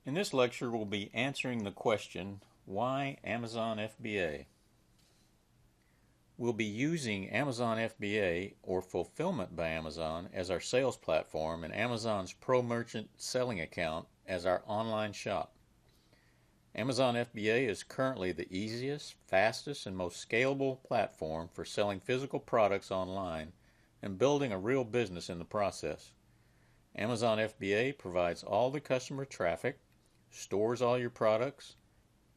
In this lecture, we'll be answering the question, why Amazon FBA? We'll be using Amazon FBA, or Fulfillment by Amazon, as our sales platform and Amazon's Pro Merchant Selling Account as our online shop. Amazon FBA is currently the easiest, fastest, and most scalable platform for selling physical products online and building a real business in the process. Amazon FBA provides all the customer traffic, stores all your products,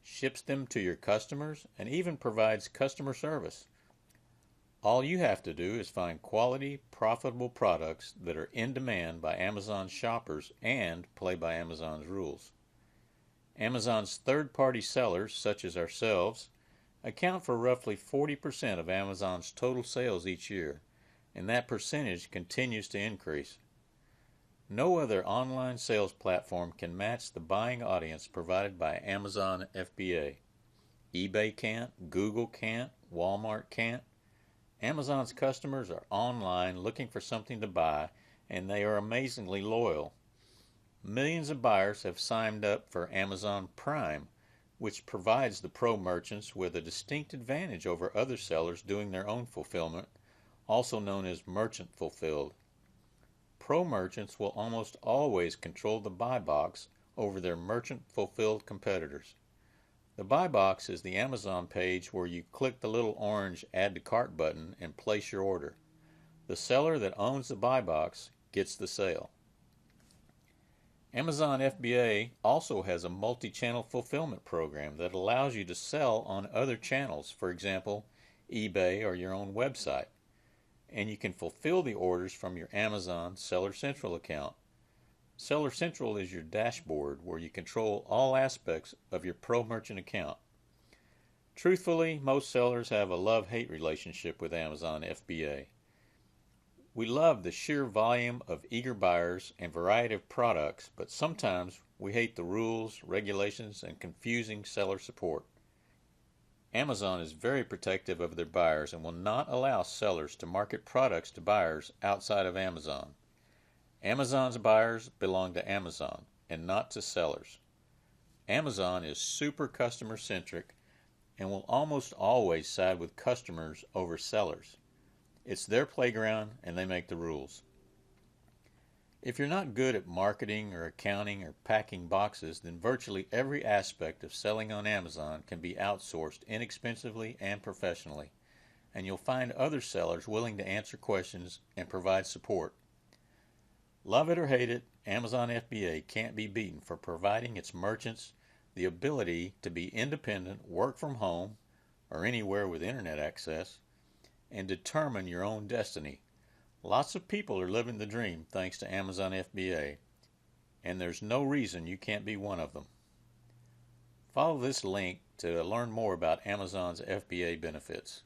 ships them to your customers, and even provides customer service. All you have to do is find quality, profitable products that are in demand by Amazon shoppers and play by Amazon's rules. Amazon's third-party sellers, such as ourselves, account for roughly 40% of Amazon's total sales each year, and that percentage continues to increase. No other online sales platform can match the buying audience provided by Amazon FBA. eBay can't, Google can't, Walmart can't. Amazon's customers are online looking for something to buy, and they are amazingly loyal. Millions of buyers have signed up for Amazon Prime, which provides the pro merchants with a distinct advantage over other sellers doing their own fulfillment, also known as merchant fulfilled. Pro merchants will almost always control the buy box over their merchant fulfilled competitors. The buy box is the Amazon page where you click the little orange Add to Cart button and place your order. The seller that owns the buy box gets the sale. Amazon FBA also has a multi-channel fulfillment program that allows you to sell on other channels, for example, eBay or your own website. And you can fulfill the orders from your Amazon Seller Central account. Seller Central is your dashboard where you control all aspects of your Pro Merchant account. Truthfully, most sellers have a love-hate relationship with Amazon FBA. We love the sheer volume of eager buyers and variety of products, but sometimes we hate the rules, regulations, and confusing seller support. Amazon is very protective of their buyers and will not allow sellers to market products to buyers outside of Amazon. Amazon's buyers belong to Amazon and not to sellers. Amazon is super customer-centric and will almost always side with customers over sellers. It's their playground and they make the rules. If you're not good at marketing or accounting or packing boxes, then virtually every aspect of selling on Amazon can be outsourced inexpensively and professionally, and you'll find other sellers willing to answer questions and provide support. Love it or hate it, Amazon FBA can't be beaten for providing its merchants the ability to be independent, work from home, or anywhere with internet access, and determine your own destiny. Lots of people are living the dream thanks to Amazon FBA, and there's no reason you can't be one of them. Follow this link to learn more about Amazon's FBA benefits.